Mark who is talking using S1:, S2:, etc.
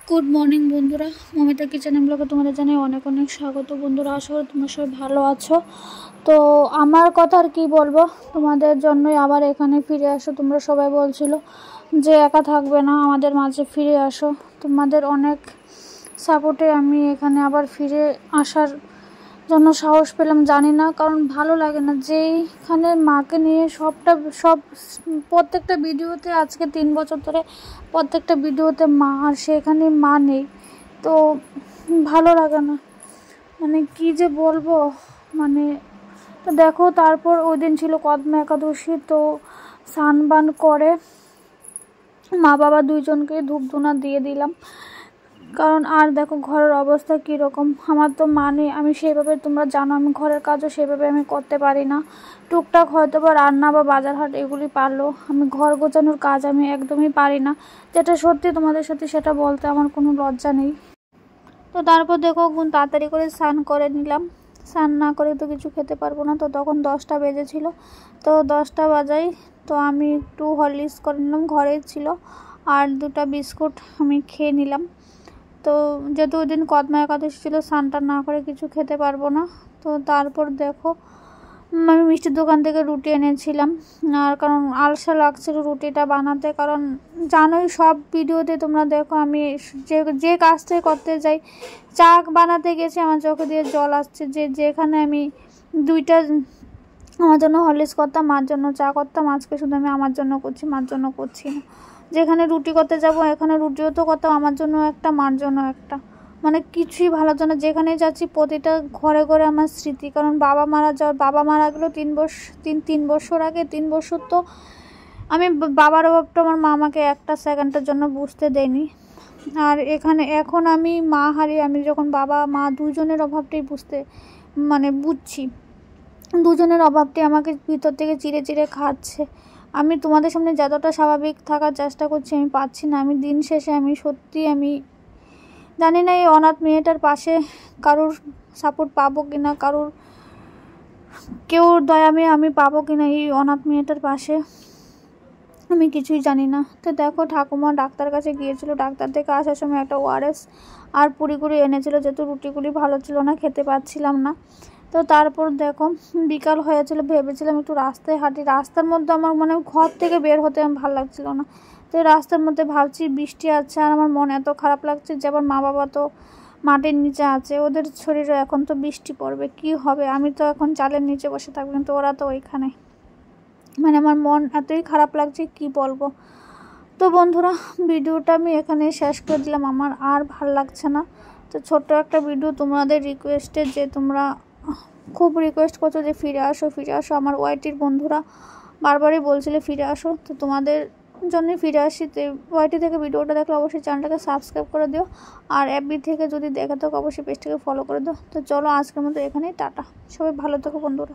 S1: Good morning বন্ধুরা, Momita kitchen ব্লগে তোমাদের জানাই অনেক অনেক স্বাগত। বন্ধুরা, আশা করি তোমরা সবাই ভালো আছো। তো আমার কথা আর কি বলবো, তোমাদের জন্যই আবার এখানে ফিরে আসো। তোমরা সবাই বলছিল যে একা থাকবে না, আমাদের মাঝে ফিরে আসো। তোমাদের অনেক সাপোর্টে আমি এখানে আবার ফিরে আসার জন্য সাহস পেলাম। জানি না, কারণ ভালো লাগে না যেইখানে মাকে নিয়ে সব প্রত্যেকটা ভিডিওতে আজকে 3 বছর ধরে প্রত্যেকটা ভিডিওতে মা, আর সেখানে মা নেই, তো ভালো লাগে না। মানে কি যে বলবো, মানে তো দেখো, তারপর ওই দিন ছিল কদমা একাদশী। তো স্নান করে মা বাবা দুইজনকে ধূপ ধুনা দিয়ে দিলাম। কারণ আর দেখো ঘরের অবস্থা কীরকম, আমার তো মা নেই। আমি সেইভাবে, তোমরা জানো, আমি ঘরের কাজও সেভাবে আমি করতে পারি না। টুকটাক হয়তো বা রান্না বা বাজার হাট এগুলি পারলো, আমি ঘর গোছানোর কাজ আমি একদমই পারি না। যেটা সত্যি তোমাদের সাথে, সেটা বলতে আমার কোনো লজ্জা নেই। তো তারপর দেখো তাড়াতাড়ি করে স্নান করে নিলাম। স্নান না করে তো কিছু খেতে পারবো না। তো তখন 10টা বেজেছিল। তো 10টা বাজাই তো আমি একটু হরলিক্স করে নিলাম, ঘরেই ছিল, আর 2টা বিস্কুট আমি খেয়ে নিলাম। তো যেহেতু ওই দিন কদমা একাদশী ছিল, স্নানটা না করে কিছু খেতে পারবো না। তো তারপর দেখো আমি মিষ্টির দোকান থেকে রুটি এনেছিলাম, আর কারণ আলসা লাগছিল রুটিটা বানাতে। কারণ জানোই, সব ভিডিওতে তোমরা দেখো আমি যে কাজটাই করতে যাই, চা বানাতে গেছি আমার চোখে দিয়ে জল আসছে। যেখানে আমি 2টা আমার জন্য হরলিক্স করতাম, মার জন্য চা করতাম, আজকে শুধু আমি আমার জন্য করছি, মার জন্য করছি না। যেখানে রুটি করতে যাব, এখানে রুটিও তো করতাম, আমার জন্য একটা, মার জন্য একটা, মানে কিছুই ভালো জন্য। যেখানে যাচ্ছি প্রতিটা ঘরে ঘরে আমার স্মৃতি। কারণ বাবা মারা গেলো 3 বছর আগে। 3 বছর তো আমি বাবার অভাবটা আমার মা আমাকে একটা সেকেন্ডের জন্য বুঝতে দেয়নি। আর এখন আমি মা হারিয়ে, আমি যখন বাবা মা দুজনের অভাবটাই বুঝছি। দুজনের অভাবটি আমাকে ভিতর থেকে চিড়ে চিড়ে খাচ্ছে। আমি তোমাদের সামনে যতটা স্বাভাবিক থাকার চেষ্টা করছি, আমি পাচ্ছি না। আমি দিন শেষে আমি জানি না এই অনাথ মেয়েটার পাশে কারোর সাপোর্ট পাবো কিনা, কেউ দয়া আমি পাবো কিনা এই অনাথ মেয়েটার পাশে, আমি কিছুই জানি না। তো দেখো ঠাকুমা ডাক্তার কাছে গিয়েছিল, ডাক্তার থেকে আসার সময় একটা ওআরএস আর পুরিগুড়ি এনেছিল, যেহেতু রুটিগুলি ভালো ছিল না, খেতে পাচ্ছিলাম না। তো তারপর দেখো বিকাল হয়েছিল, ভেবেছিলাম একটু রাস্তায় হাঁটি। রাস্তার মধ্যে আমার ঘর থেকে বের হতে আমার ভালো লাগছিল না। তো রাস্তার মধ্যে ভাবছি বৃষ্টি আছে, আর আমার মন এত খারাপ লাগছে যে আবার মা বাবা তো মাটির নিচে আছে, ওদের শরীরে এখন তো বৃষ্টি পড়বে, কি হবে? আমি তো এখন চালের নিচে বসে থাকবো, কিন্তু ওরা তো ওইখানে। আমার মন এতই খারাপ লাগছে, কি বলবো। তো বন্ধুরা, ভিডিওটা আমি এখানে শেষ করে দিলাম, আমার আর ভাল লাগছে না। তো ছোট্ট একটা ভিডিও তোমাদের রিকোয়েস্টে, যে তোমরা খুব রিকোয়েস্ট করছো যে ফিরে আসো ফিরে আসো। আমার ওয়াইটির বন্ধুরা বারবারই বলছিলে ফিরে আসো, তো তোমাদের জন্যই ফিরে আসি। তো ওয়াইটি থেকে ভিডিওটা দেখলে অবশ্যই চ্যানেলটাকে সাবস্ক্রাইব করে দিও, আর এফবি থেকে যদি দেখে থাকো অবশ্যই পেজটাকে ফলো করে দিও। তো চলো আজকের মতো এখানেই টাটা, সবাই ভালো থেকো বন্ধুরা।